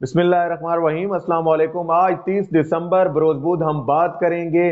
बिस्मिल्लाहिर्रहमानिर्रहीम। अस्सलाम वालेकुम। आज 30 दिसंबर बरोज़ हम बात करेंगे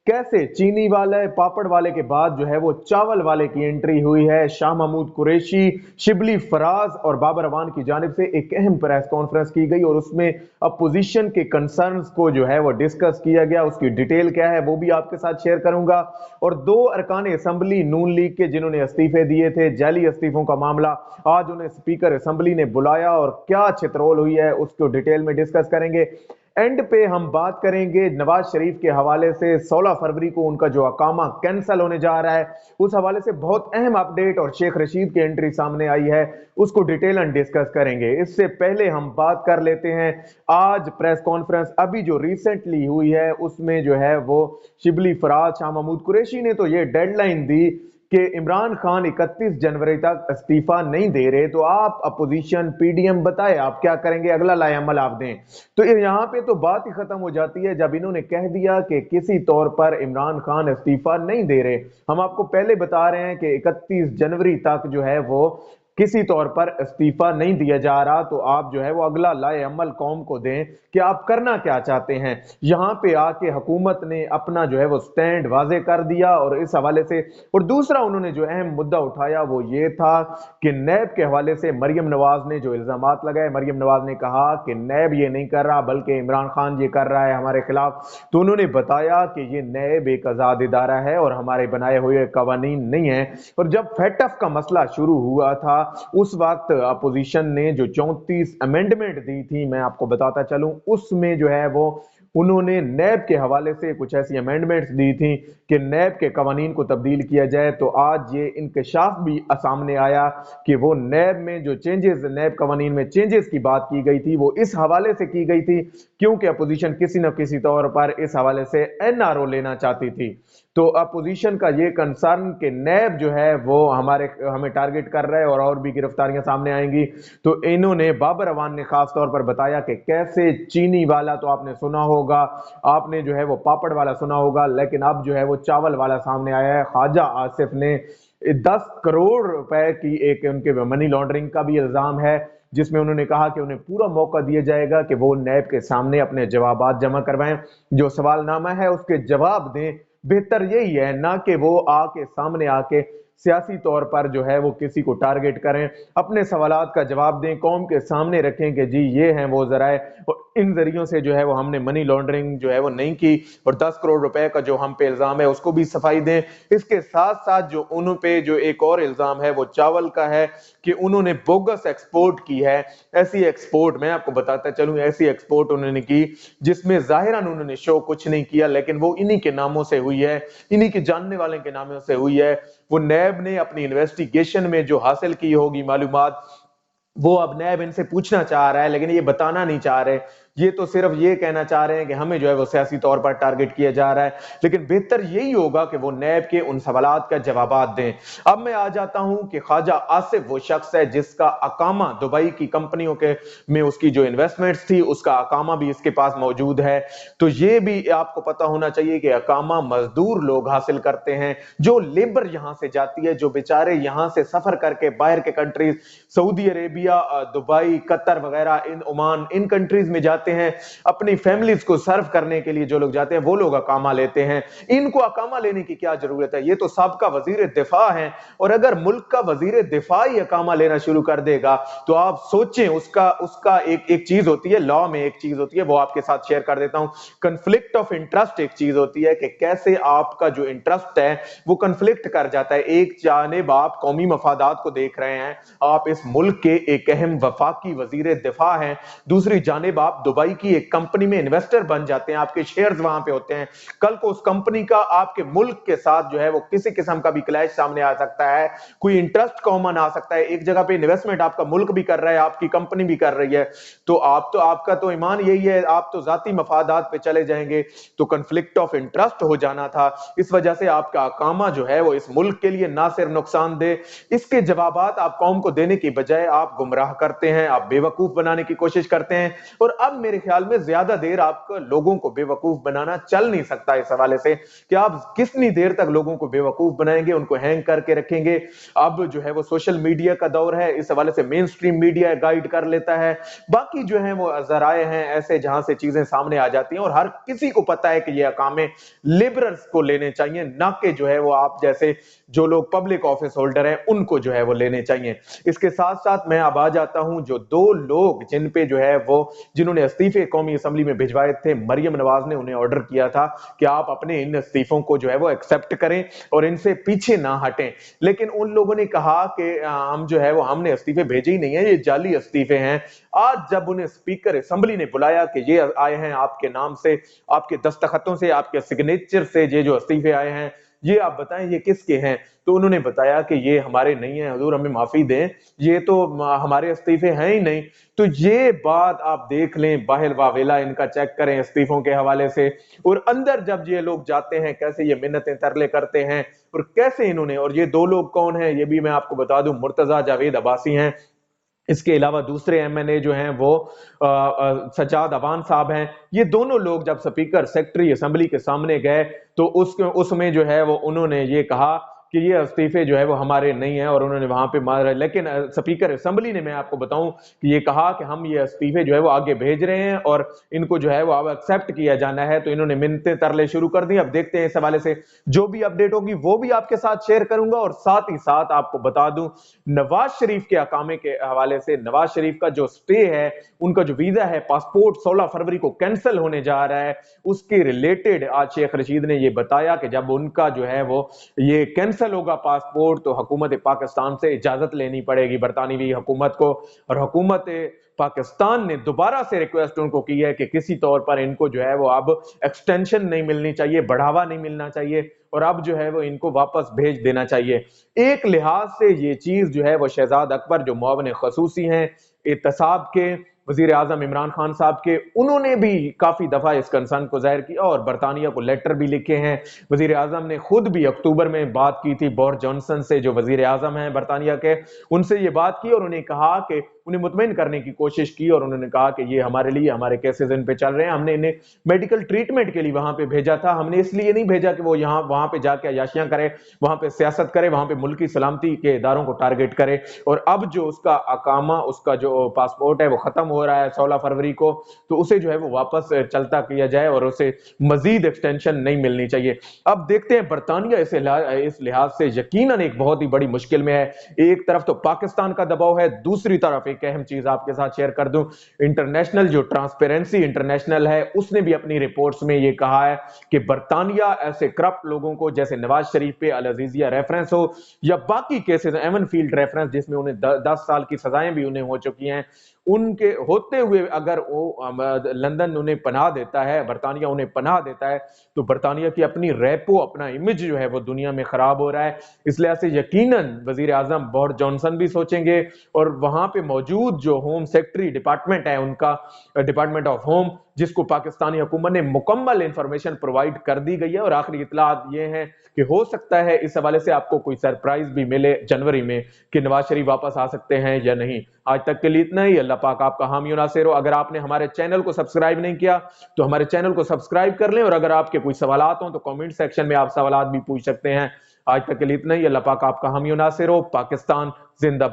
कैसे चीनी वाले पापड़ वाले के बाद जो है वो चावल वाले की एंट्री हुई है। शाह महमूद कुरैशी, शिबली फराज और बाबर अवान की जानिब से एक अहम प्रेस कॉन्फ्रेंस की गई और उसमें अपोजिशन के कंसर्न्स को जो है वो डिस्कस किया गया। उसकी डिटेल क्या है वो भी आपके साथ शेयर करूंगा। और दो अरकान असम्बली नून लीग के जिन्होंने इस्तीफे दिए थे, जाली इस्तीफों का मामला, आज उन्हें स्पीकर असम्बली ने बुलाया और क्या छितरोल हुई है उसको डिटेल में डिस्कस करेंगे। एंड पे हम बात करेंगे नवाज शरीफ के हवाले से। 16 फरवरी को उनका जो अकामा कैंसिल होने जा रहा है, उस हवाले से बहुत अहम अपडेट और शेख रशीद की एंट्री सामने आई है, उसको डिटेल एंड डिस्कस करेंगे। इससे पहले हम बात कर लेते हैं आज प्रेस कॉन्फ्रेंस अभी जो रिसेंटली हुई है उसमें जो है वो शिबली फराज, शाह महमूद कुरैशी ने तो ये डेडलाइन दी कि इमरान खान 31 जनवरी तक इस्तीफा नहीं दे रहे, तो आप अपोजिशन पीडीएम बताएं आप क्या करेंगे, अगला लाए अमल आप दें। तो यहां पे तो बात ही खत्म हो जाती है जब इन्होंने कह दिया कि किसी तौर पर इमरान खान इस्तीफा नहीं दे रहे। हम आपको पहले बता रहे हैं कि 31 जनवरी तक जो है वो किसी तौर पर इस्तीफा नहीं दिया जा रहा, तो आप जो है वो अगला लाए अमल कौम को दें कि आप करना क्या चाहते हैं। यहां पे आके हुकूमत ने अपना जो है वो स्टैंड वाजे कर दिया और इस हवाले से। और दूसरा उन्होंने जो अहम मुद्दा उठाया वो ये था कि नैब के हवाले से मरियम नवाज ने जो इल्जामात लगाए, मरियम नवाज ने कहा कि नैब ये नहीं कर रहा बल्कि इमरान खान ये कर रहा है हमारे खिलाफ। तो उन्होंने बताया कि ये नैब एक आजाद इदारा है और हमारे बनाए हुए कवानीन नहीं है। और जब फैटफ का मसला शुरू हुआ था उस वक्त अपोजिशन ने जो 34 अमेंडमेंट दी थी, मैं आपको बताता चलूं, उसमें जो है वो उन्होंने नैब के हवाले से कुछ ऐसी अमेंडमेंट्स दी थी कि नैब के कवानीन को तब्दील किया जाए। तो आज ये इंकशाफ भी सामने आया कि वो नैब में जो चेंजेस, नैब कवानीन में चेंजेस की बात की गई थी वो इस हवाले से की गई थी क्योंकि अपोजिशन किसी न किसी तौर पर इस हवाले से एनआरओ लेना चाहती थी। तो अपोजिशन का ये कंसर्न कि नैब जो है वो हमें टारगेट कर रहा है और भी गिरफ्तारियां सामने आएंगी। तो इन्होंने, बाबर अवान ने खास तौर पर बताया कि कैसे चीनी वाला तो आपने सुना होगा, आपने जो है वो पापड़ वाला सुना होगा, लेकिन अब जो है वो चावल वाला सामने आया है। ख्वाजा आसिफ ने 10 करोड़ रुपए की एक उनके मनी लॉन्ड्रिंग का भी इल्जाम है, जिसमें उन्होंने कहा कि उन्हें पूरा मौका दिया जाएगा कि वो नैब के सामने अपने जवाबात जमा करवाएं, जो सवालनामा है उसके जवाब दें। बेहतर यही है ना कि वो आके सामने आके सियासी तौर पर जो है वो किसी को टारगेट करें, अपने सवालात का जवाब दें, कौम के सामने रखें कि जी ये हैं वो जराए और इन जरियों से जो है वो हमने मनी लॉन्ड्रिंग जो है वो नहीं की, और 10 करोड़ रुपए का जो हम पे इल्जाम है उसको भी सफाई दें। इसके साथ साथ जो उन पे जो एक और इल्जाम है वो चावल का है कि उन्होंने बोगस एक्सपोर्ट की है। ऐसी एक्सपोर्ट मैं आपको बताता चलूं, ऐसी एक्सपोर्ट उन्होंने की जिसमें जाहिरन उन्होंने शो कुछ नहीं किया, लेकिन वो इन्हीं के नामों से हुई है, इन्हीं के जानने वाले के नामों से हुई है। वो नैब ने अपनी इन्वेस्टिगेशन में जो हासिल की होगी मालूमात, वो अब नैब इनसे पूछना चाह रहा है, लेकिन ये बताना नहीं चाह रहे। ये तो सिर्फ ये कहना चाह रहे हैं कि हमें जो है वो सियासी तौर पर टारगेट किया जा रहा है, लेकिन बेहतर यही होगा कि वो नैब के उन सवालात का जवाब दें। अब मैं आ जाता हूं कि ख्वाजा आसिफ वो शख्स है जिसका अकामा दुबई की कंपनियों के में उसकी जो इन्वेस्टमेंट्स थी उसका अकामा भी इसके पास मौजूद है। तो ये भी आपको पता होना चाहिए कि अकामा मजदूर लोग हासिल करते हैं, जो लेबर यहां से जाती है, जो बेचारे यहां से सफर करके बाहर के countries, Saudi Arabia, Dubai, Qatar वगैरह, इन ओमान, इन कंट्रीज में जाते हैं अपनी फैमिलीज को सर्व करने के लिए। जो लोग जाते हैं वो लोग अकामा लेते हैं। इनको अकामा लेने की क्या जरूरत है, ये तो साबका वजीर दिफा है, और अगर मुल्क का वजीर दिफा ही अकामा लेना शुरू कर देगा तो आप सोचें, उसका उसका एक चीज होती है लॉ में, एक चीज होती है वो आपके साथ शेयर कर देता हूं, कंफ्लिक्ट ऑफ इंटरेस्ट एक चीज होती है कि कैसे आपका जो इंटरेस्ट है वो कंफ्लिक्ट कर जाता है। एक जानिब आप कौमी मफादात को देख रहे हैं, आप इस मुल्क के एक अहम वफाकी वजीर दिफा हैं, दूसरी जानिब आप दुबई की एक कंपनी में इन्वेस्टर बन जाते हैं, आपके शेयर्स वहां पे होते हैं। कल को उस कंपनी का आपके मुल्क के साथ जो है वो किसी किस्म का भी क्लैश सामने आ सकता है, कोई इंटरेस्ट कॉमन आ सकता है। एक जगह पे इन्वेस्टमेंट आपका मुल्क भी कर रहा है, आपकी कंपनी भी कर रही है, तो आपका तो ईमान यही है, आप तो जाती मफादात पे चले जाएंगे। तो कंफ्लिक्ट ऑफ इंटरेस्ट हो जाना था, इस वजह से आपका अकामा जो है वो इस मुल्क के लिए ना सिर्फ नुकसानदेह, इसके जवाबात आप कौम को देने की बजाय आप गुमराह करते हैं, आप बेवकूफ बनाने की कोशिश करते हैं। और अब मेरे ख्याल में ज्यादा देर आपको लोगों को बेवकूफ बनाना चल नहीं सकता इस हवाले से कि आप कितनी देर तक लोगों को बेवकूफ बनाएंगे, उनको हैंग करके रखेंगे। अब जो है वो सोशल मीडिया का दौर है, इस हवाले से मेन स्ट्रीम मीडिया गाइड कर लेता है, बाकी जो है वो जराए हैं ऐसे जहां से चीजें सामने आ जाती हैं, और हर किसी को पता है कि ये अकामे लिबरल्स को लेने चाहिए, ना कि जो है वो आप जैसे जो लोग पब्लिक ऑफिस होल्डर हैं उनको जो है वो लेने चाहिए। इसके साथ साथ मैं अब आ जाता हूं जो दो लोग जिन पे जो है वो जिन्होंने इस्तीफे कौमी असेंबली में भिजवाए थे, मरियम नवाज ने उन्हें ऑर्डर किया था कि आप अपने इन इस्तीफों को जो है वो एक्सेप्ट करें और इनसे पीछे ना हटें, लेकिन उन लोगों ने कहा कि हम जो है वो हमने इस्तीफे भेजे ही नहीं है, ये जाली इस्तीफे हैं। आज जब उन्हें स्पीकर असेंबली ने बुलाया कि ये आए हैं आपके नाम से, आपके दस्तखतों से, आपके सिग्नेचर से ये जो इस्तीफे आए हैं, ये आप बताएं ये किसके हैं, तो उन्होंने बताया कि ये हमारे नहीं है हुजूर, हमें माफी दें, ये तो हमारे इस्तीफे हैं ही नहीं। तो ये बात आप देख लें, बाहिल वावेला इनका चेक करें इस्तीफों के हवाले से, और अंदर जब ये लोग जाते हैं कैसे ये मिन्नतें तरले करते हैं, और कैसे इन्होंने, और ये दो लोग कौन है ये भी मैं आपको बता दूं, मुर्तजा जावेद अब्बासी हैं, इसके अलावा दूसरे एमएनए जो हैं वो सजाद अवान साहब हैं। ये दोनों लोग जब स्पीकर सेक्रेटरी असेंबली के सामने गए तो उसमें जो है वो उन्होंने ये कहा कि ये इस्तीफे जो है वो हमारे नहीं है, और उन्होंने वहां पे मारा, लेकिन स्पीकर असेंबली ने, मैं आपको बताऊं कि ये कहा कि हम ये इस्तीफे जो है वो आगे भेज रहे हैं और इनको जो है वो अब एक्सेप्ट किया जाना है, तो इन्होंने मिन्नतें तरले शुरू कर दी। अब देखते हैं इस हवाले से जो भी अपडेट होगी वो भी आपके साथ शेयर करूंगा, और साथ ही साथ आपको बता दूं नवाज शरीफ के अकामे के हवाले से, नवाज शरीफ का जो स्टे है, उनका जो वीजा है, पासपोर्ट 16 फरवरी को कैंसिल होने जा रहा है, उसके रिलेटेड आज शेख रशीद ने ये बताया कि जब उनका जो है वो ये कैंसिल होगा पासपोर्ट तो हुकूमत पाकिस्तान से इजाजत लेनी पड़ेगी, बरतानवी हुकूमत को, और हुकूमत पाकिस्तान ने दोबारा से रिक्वेस्ट उनको की है कि किसी तौर पर इनको जो है वो अब एक्सटेंशन नहीं मिलनी चाहिए, बढ़ावा नहीं मिलना चाहिए, और अब जो है वो इनको वापस भेज देना चाहिए। एक लिहाज से ये चीज जो है वो शहजाद अकबर जो मुआविन खसूसी हैं एहतसाब के, वजीर आजम इमरान खान साहब के, उन्होंने भी काफी दफा इस कंसर्न को जाहिर किया और बरतानिया को लेटर भी लिखे हैं। वजीर आजम ने खुद भी अक्टूबर में बात की थी बोरिस जॉनसन से, जो वजीर आजम हैं बरतानिया के, उनसे ये बात की और उन्हें कहा कि उन्हें मुतमईन करने की कोशिश की, और उन्होंने कहा कि ये हमारे लिए, हमारे केसेस इन पे चल रहे हैं, हमने इन्हें मेडिकल ट्रीटमेंट के लिए वहां पे भेजा था, हमने इसलिए नहीं भेजा कि वो यहाँ वहां पे जाके अयाशियां करे, वहां पे सियासत करे, वहां पे मुल्की सलामती के इदारों को टारगेट करे। और अब जो उसका अकामा, उसका जो पासपोर्ट है वो खत्म हो रहा है 16 फरवरी को, तो उसे जो है वो वापस चलता किया जाए और उसे मजीद एक्सटेंशन नहीं मिलनी चाहिए। अब देखते हैं बरतानिया इस लिहाज से यकीनन एक बहुत ही बड़ी मुश्किल में है। एक तरफ तो पाकिस्तान का दबाव है, दूसरी तरफ एक अहम चीज आपके साथ शेयर कर दूं, इंटरनेशनल जो ट्रांसपेरेंसी इंटरनेशनल है उसने भी अपनी रिपोर्ट्स में ये कहा है कि बरतानिया ऐसे करप्ट लोगों को, जैसे नवाज शरीफ पे अल अजीजिया रेफरेंस हो या बाकी केसेस एवन फील्ड रेफरेंस जिसमें उन्हें 10 साल की सजाएं भी उन्हें हो चुकी हैं, उनके होते हुए अगर वो लंदन उन्हें पनाह देता है, बरतानिया उन्हें पनाह देता है, तो बरतानिया की अपनी रेपो, अपना इमेज जो है वो दुनिया में खराब हो रहा है। इसलिए से यकीनन वजीर आजम बोरिस जॉनसन भी सोचेंगे, और वहां पे मौजूद जो होम सेक्रेटरी डिपार्टमेंट है उनका, डिपार्टमेंट ऑफ होम, जिसको पाकिस्तानी हुकूमत ने मुकम्मल इंफॉर्मेशन प्रोवाइड कर दी गई है, और आखिरी इत्तलात ये हैं कि हो सकता है इस हवाले से आपको कोई सरप्राइज भी मिले जनवरी में कि नवाज शरीफ वापस आ सकते हैं या नहीं। आज तक के लिए इतना ही। अल्लाह पाक आपका हामी और नासिर हो। अगर आपने हमारे चैनल को सब्सक्राइब नहीं किया तो हमारे चैनल को सब्सक्राइब कर लें, और अगर आपके कोई सवालात हो तो कमेंट सेक्शन में आप सवालात भी पूछ सकते हैं। आज तक के लिए इतना ही। अल्लाह पाक आपका हामी और नासिर हो। पाकिस्तान जिंदाबाद।